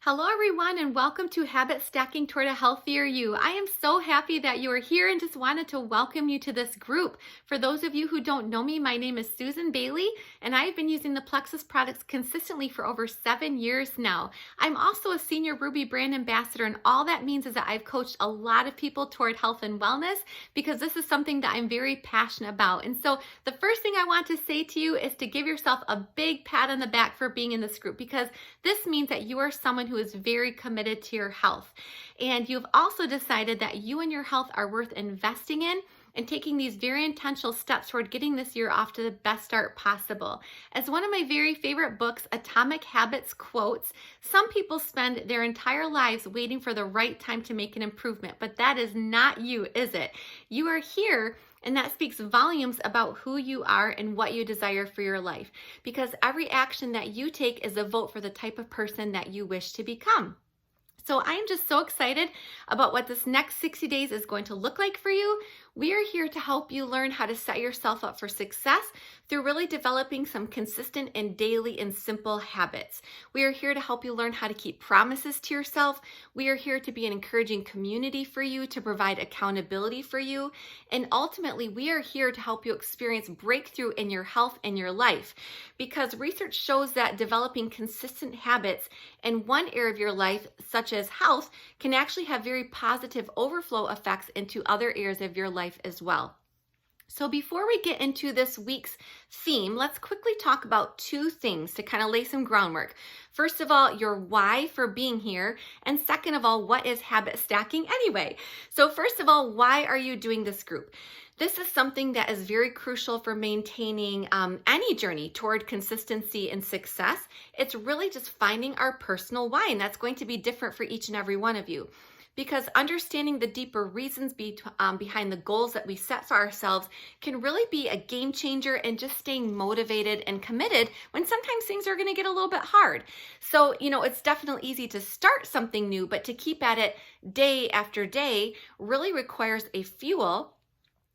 Hello, everyone, and welcome to Habit Stacking Toward a Healthier You. I am so happy that you are here and just wanted to welcome you to this group. For those of you who don't know me, my name is Susan Bailey, and I've been using the Plexus products consistently for over 7 years now. I'm also a senior Ruby brand ambassador, and all that means is that I've coached a lot of people toward health and wellness because this is something that I'm very passionate about. And so the first thing I want to say to you is to give yourself a big pat on the back for being in this group, because this means that you are someone who is very committed to your health. And you've also decided that you and your health are worth investing in and taking these very intentional steps toward getting this year off to the best start possible. As one of my very favorite books, Atomic Habits, quotes, some people spend their entire lives waiting for the right time to make an improvement, but that is not you, is it? You are here, and that speaks volumes about who you are and what you desire for your life, because every action that you take is a vote for the type of person that you wish to become. So I am just so excited about what this next 60 days is going to look like for you. We are here to help you learn how to set yourself up for success through really developing some consistent and daily and simple habits. We are here to help you learn how to keep promises to yourself. We are here to be an encouraging community for you, to provide accountability for you. And ultimately, we are here to help you experience breakthrough in your health and your life, because research shows that developing consistent habits in one area of your life, such as health, can actually have very positive overflow effects into other areas of your life as well. So before we get into this week's theme, let's quickly talk about two things to kind of lay some groundwork. First of all, your why for being here, and second of all, what is habit stacking anyway? So first of all, why are you doing this group? This is something that is very crucial for maintaining any journey toward consistency and success. It's really just finding our personal why, and that's going to be different for each and every one of you. Because understanding the deeper reasons behind the goals that we set for ourselves can really be a game changer in just staying motivated and committed when sometimes things are going to get a little bit hard. So, it's definitely easy to start something new, but to keep at it day after day really requires a fuel.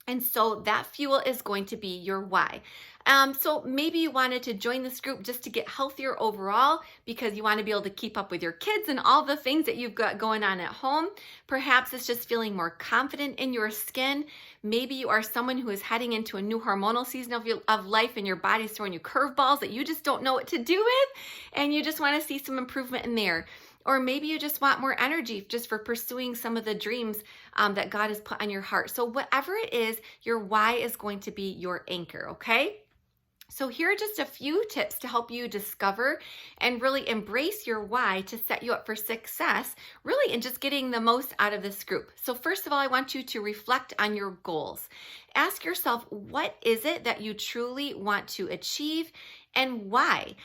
And so that fuel is going to be your why. So maybe you wanted to join this group just to get healthier overall because you want to be able to keep up with your kids and all the things that you've got going on at home. Perhaps it's just feeling more confident in your skin. Maybe you are someone who is heading into a new hormonal season of life, and your body's throwing you curveballs that you just don't know what to do with, and you just want to see some improvement in there. Or maybe you just want more energy just for pursuing some of the dreams that God has put on your heart. So whatever it is, your why is going to be your anchor, okay? So here are just a few tips to help you discover and really embrace your why to set you up for success, really in just getting the most out of this group. So first of all, I want you to reflect on your goals. Ask yourself, what is it that you truly want to achieve and why?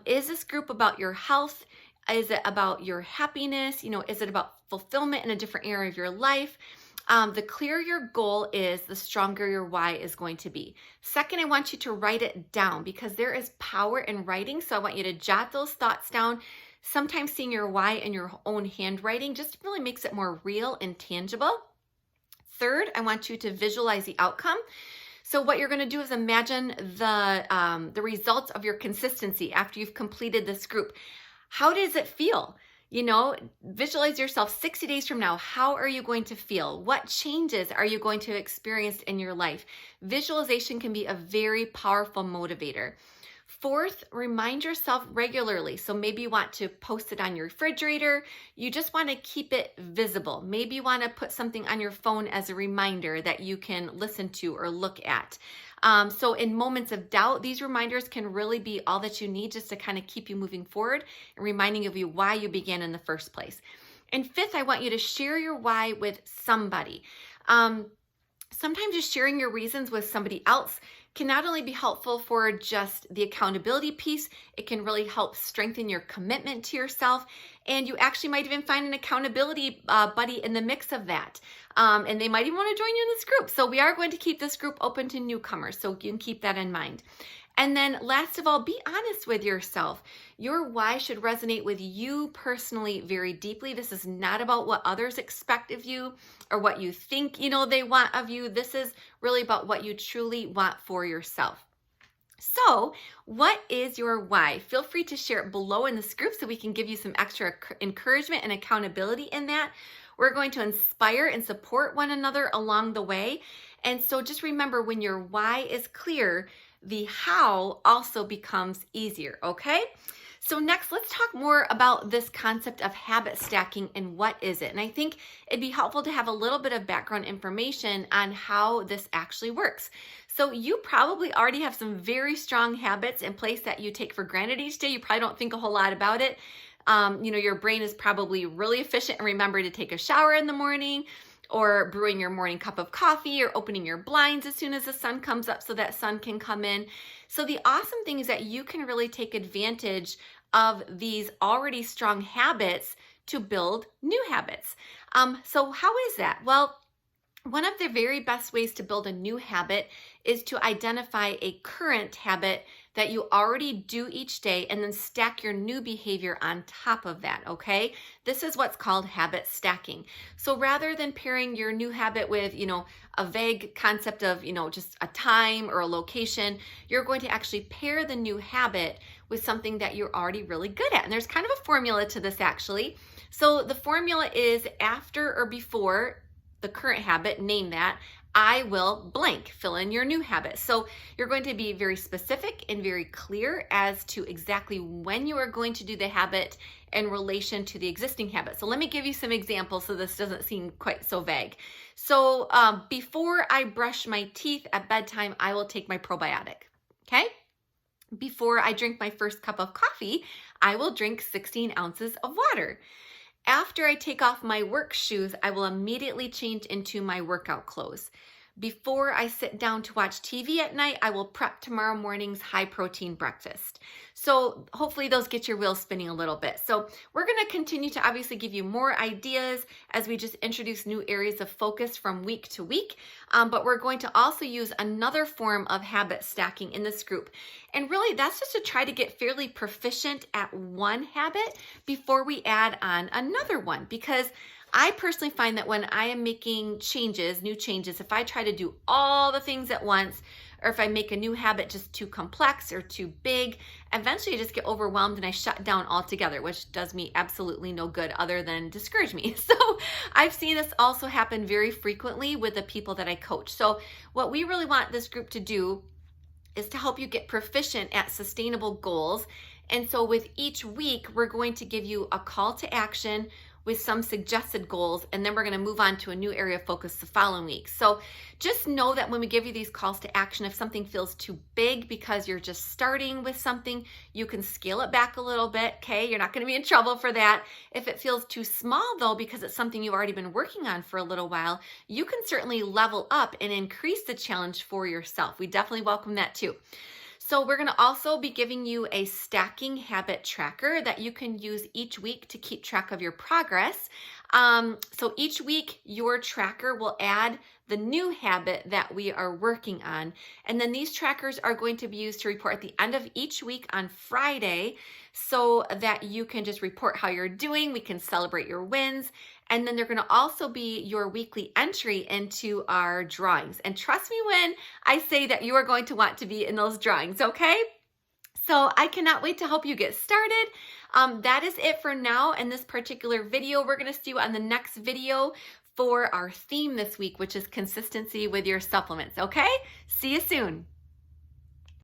Is this group about your health? Is it about your happiness? Is it about fulfillment in a different area of your life? The clearer your goal is, the stronger your why is going to be. Second, I want you to write it down because there is power in writing. So I want you to jot those thoughts down. Sometimes seeing your why in your own handwriting just really makes it more real and tangible. Third, I want you to visualize the outcome. So what you're going to do is imagine the results of your consistency after you've completed this group. How does it feel? Visualize yourself 60 days from now. How are you going to feel? What changes are you going to experience in your life? Visualization can be a very powerful motivator. Fourth, remind yourself regularly. So maybe you want to post it on your refrigerator. You just want to keep it visible. Maybe you want to put something on your phone as a reminder that you can listen to or look at. So in moments of doubt, these reminders can really be all that you need just to kind of keep you moving forward and reminding of you why you began in the first place. And fifth, I want you to share your why with somebody. Sometimes just sharing your reasons with somebody else can not only be helpful for just the accountability piece, it can really help strengthen your commitment to yourself. And you actually might even find an accountability buddy in the mix of that. And they might even want to join you in this group. So we are going to keep this group open to newcomers. So you can keep that in mind. And then last of all, be honest with yourself. Your why should resonate with you personally very deeply. This is not about what others expect of you or what you think, they want of you. This is really about what you truly want for yourself. So, what is your why? Feel free to share it below in this group so we can give you some extra encouragement and accountability in that. We're going to inspire and support one another along the way. And so just remember, when your why is clear, the how also becomes easier, okay? So next, let's talk more about this concept of habit stacking and what is it. And I think it'd be helpful to have a little bit of background information on how this actually works. So you probably already have some very strong habits in place that you take for granted each day. You probably don't think a whole lot about it. Your brain is probably really efficient and remember to take a shower in the morning, or brewing your morning cup of coffee, or opening your blinds as soon as the sun comes up so that sun can come in. So the awesome thing is that you can really take advantage of these already strong habits to build new habits. So how is that? Well, one of the very best ways to build a new habit is to identify a current habit that you already do each day and then stack your new behavior on top of that, okay? This is what's called habit stacking. So rather than pairing your new habit with, a vague concept of, just a time or a location, you're going to actually pair the new habit with something that you're already really good at. And there's kind of a formula to this actually. So the formula is after or before the current habit, name that, I will blank, fill in your new habit. So you're going to be very specific and very clear as to exactly when you are going to do the habit in relation to the existing habit. So let me give you some examples so this doesn't seem quite so vague. So before I brush my teeth at bedtime, I will take my probiotic, okay? Before I drink my first cup of coffee, I will drink 16 ounces of water. After I take off my work shoes, I will immediately change into my workout clothes. Before I sit down to watch TV at night, I will prep tomorrow morning's high protein breakfast. So hopefully those get your wheels spinning a little bit. So we're going to continue to obviously give you more ideas as we just introduce new areas of focus from week to week. But we're going to also use another form of habit stacking in this group. And really that's just to try to get fairly proficient at one habit before we add on another one, because I personally find that when I am making new changes, if I try to do all the things at once, or if I make a new habit just too complex or too big, eventually I just get overwhelmed and I shut down altogether, which does me absolutely no good other than discourage me. So I've seen this also happen very frequently with the people that I coach. So what we really want this group to do is to help you get proficient at sustainable goals. And so with each week, we're going to give you a call to action with some suggested goals, and then we're going to move on to a new area of focus the following week. So just know that when we give you these calls to action, if something feels too big because you're just starting with something, you can scale it back a little bit, okay? You're not going to be in trouble for that. If it feels too small though, because it's something you've already been working on for a little while, you can certainly level up and increase the challenge for yourself. We definitely welcome that too. So we're going to also be giving you a stacking habit tracker that you can use each week to keep track of your progress. So each week your tracker will add the new habit that we are working on. And then these trackers are going to be used to report at the end of each week on Friday so that you can just report how you're doing. We can celebrate your wins. And then they're going to also be your weekly entry into our drawings. And trust me when I say that you are going to want to be in those drawings, okay? So I cannot wait to help you get started. That is it for now in this particular video. We're going to see you on the next video for our theme this week, which is consistency with your supplements, okay? See you soon.